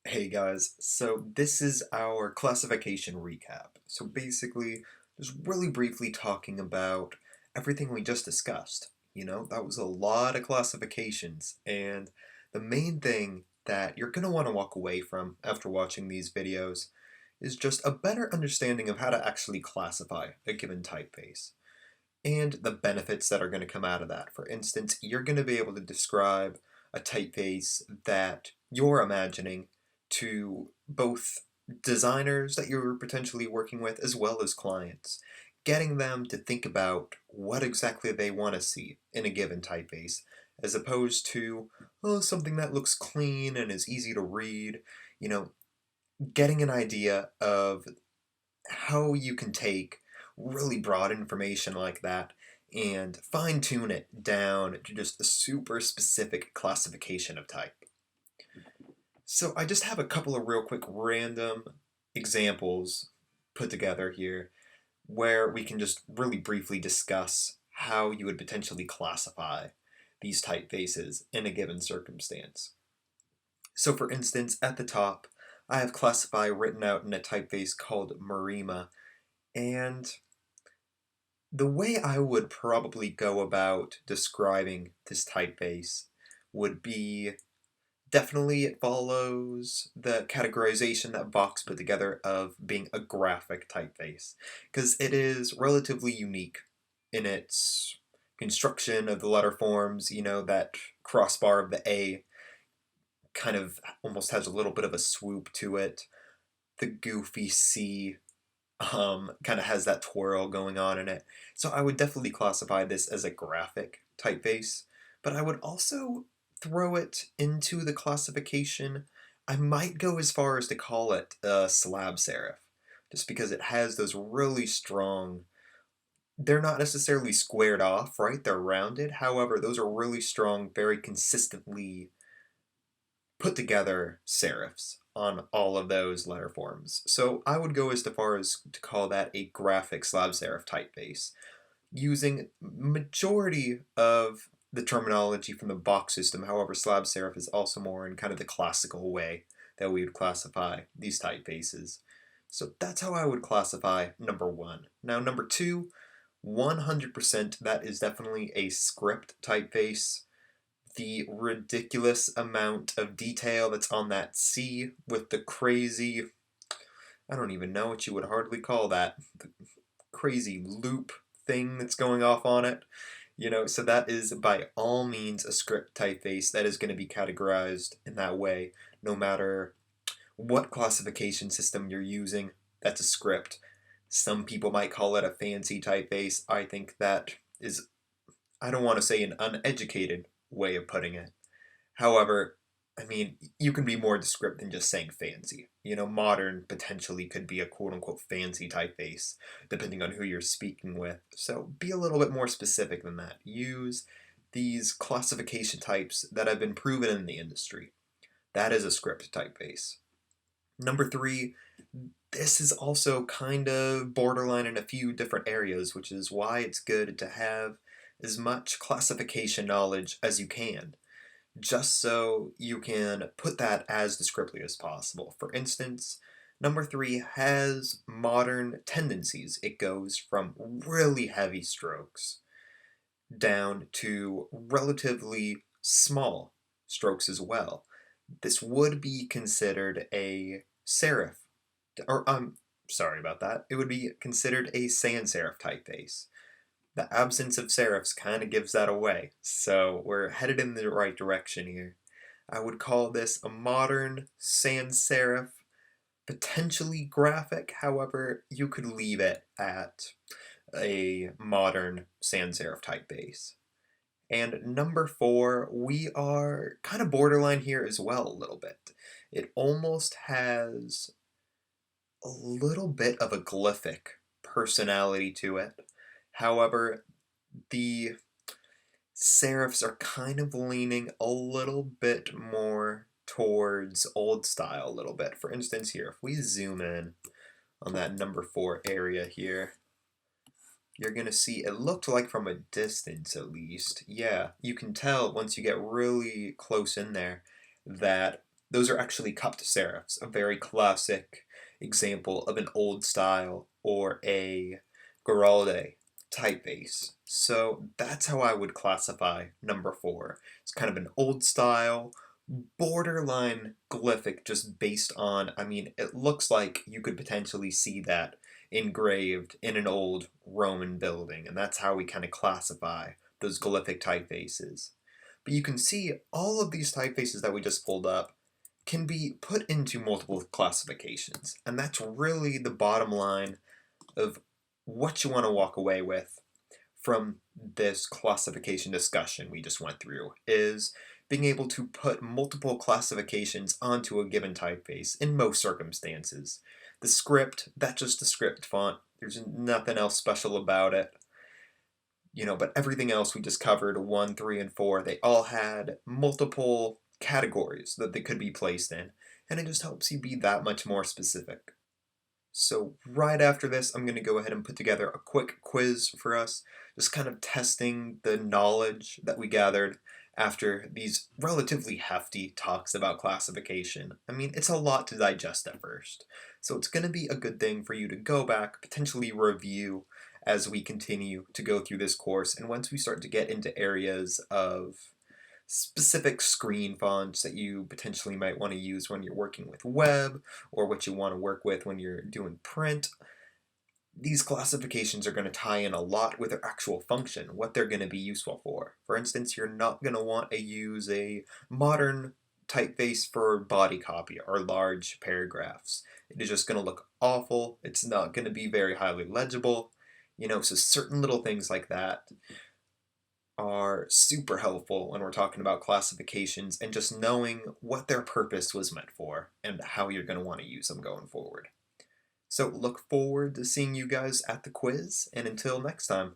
Hey guys, so this is our classification recap. So basically, just really briefly talking about everything we just discussed. That was a lot of classifications, and the main thing that you're going to want to walk away from after watching these videos is just a better understanding of how to actually classify a given typeface and the benefits that are going to come out of that. For instance, you're going to be able to describe a typeface that you're imagining to both designers that you're potentially working with as well as clients, getting them to think about what exactly they want to see in a given typeface, as opposed to, oh, something that looks clean and is easy to read. You know, getting an idea of how you can take really broad information like that and fine tune it down to just a super specific classification of type. So I just have a couple of real quick random examples put together here where we can just really briefly discuss how you would potentially classify these typefaces in a given circumstance. So for instance, at the top, I have classify written out in a typeface called Marima, and the way I would probably go about describing this typeface would be definitely it follows the categorization that Vox put together of being a graphic typeface, because it is relatively unique in its construction of the letter forms. That crossbar of the A kind of almost has a little bit of a swoop to it. The goofy C kind of has that twirl going on in it. So I would definitely classify this as a graphic typeface, but I would also throw it into the classification. I might go as far as to call it a slab serif, just because it has those really strong. They're not necessarily squared off, right? They're rounded. However, those are really strong, very consistently put together serifs on all of those letter forms. So I would go as far as to call that a graphic slab serif typeface, using majority of the terminology from the box system. However, slab serif is also more in kind of the classical way that we would classify these typefaces. So that's how I would classify number one. Now, number two, 100% that is definitely a script typeface. The ridiculous amount of detail that's on that C with the crazy, I don't even know what you would hardly call that, the crazy loop thing that's going off on it. So that is by all means a script typeface that is going to be categorized in that way, no matter what classification system you're using. That's a script. Some people might call it a fancy typeface. I think that is, I don't want to say an uneducated way of putting it. However, I mean, you can be more descriptive than just saying fancy. Modern potentially could be a quote unquote fancy typeface, depending on who you're speaking with. So be a little bit more specific than that. Use these classification types that have been proven in the industry. That is a script typeface. Number three, this is also kind of borderline in a few different areas, which is why it's good to have as much classification knowledge as you can, just so you can put that as descriptively as possible. For instance, number three has modern tendencies. It goes from really heavy strokes down to relatively small strokes as well. This would be considered a serif, or sorry about that. It would be considered a sans serif typeface. The absence of serifs kind of gives that away, so we're headed in the right direction here. I would call this a modern sans serif, potentially graphic. However, you could leave it at a modern sans serif typeface. And number four, we are kind of borderline here as well a little bit. It almost has a little bit of a glyphic personality to it. However, the serifs are kind of leaning a little bit more towards old style a little bit. For instance, here, if we zoom in on that number four area here, you're going to see it looked like from a distance at least. Yeah, you can tell once you get really close in there that those are actually cupped serifs, a very classic example of an old style or a Giralde typeface. So that's how I would classify number 4. It's kind of an old style, borderline glyphic just based on, I mean, it looks like you could potentially see that engraved in an old Roman building, and that's how we kind of classify those glyphic typefaces. But you can see all of these typefaces that we just pulled up can be put into multiple classifications, and that's really the bottom line of what you want to walk away with from this classification discussion we just went through, is being able to put multiple classifications onto a given typeface in most circumstances. The script, that's just a script font. There's nothing else special about it. But everything else we just covered, 1, 3, and 4, they all had multiple categories that they could be placed in, and it just helps you be that much more specific. So right after this, I'm going to go ahead and put together a quick quiz for us, just kind of testing the knowledge that we gathered after these relatively hefty talks about classification. I mean, it's a lot to digest at first, so it's going to be a good thing for you to go back, potentially review as we continue to go through this course, and once we start to get into areas of specific screen fonts that you potentially might want to use when you're working with web, or what you want to work with when you're doing print. These classifications are going to tie in a lot with their actual function, what they're going to be useful for. For instance, you're not going to want to use a modern typeface for body copy or large paragraphs. It is just going to look awful. It's not going to be very highly legible. So certain little things like that are super helpful when we're talking about classifications and just knowing what their purpose was meant for and how you're going to want to use them going forward. So look forward to seeing you guys at the quiz, and until next time.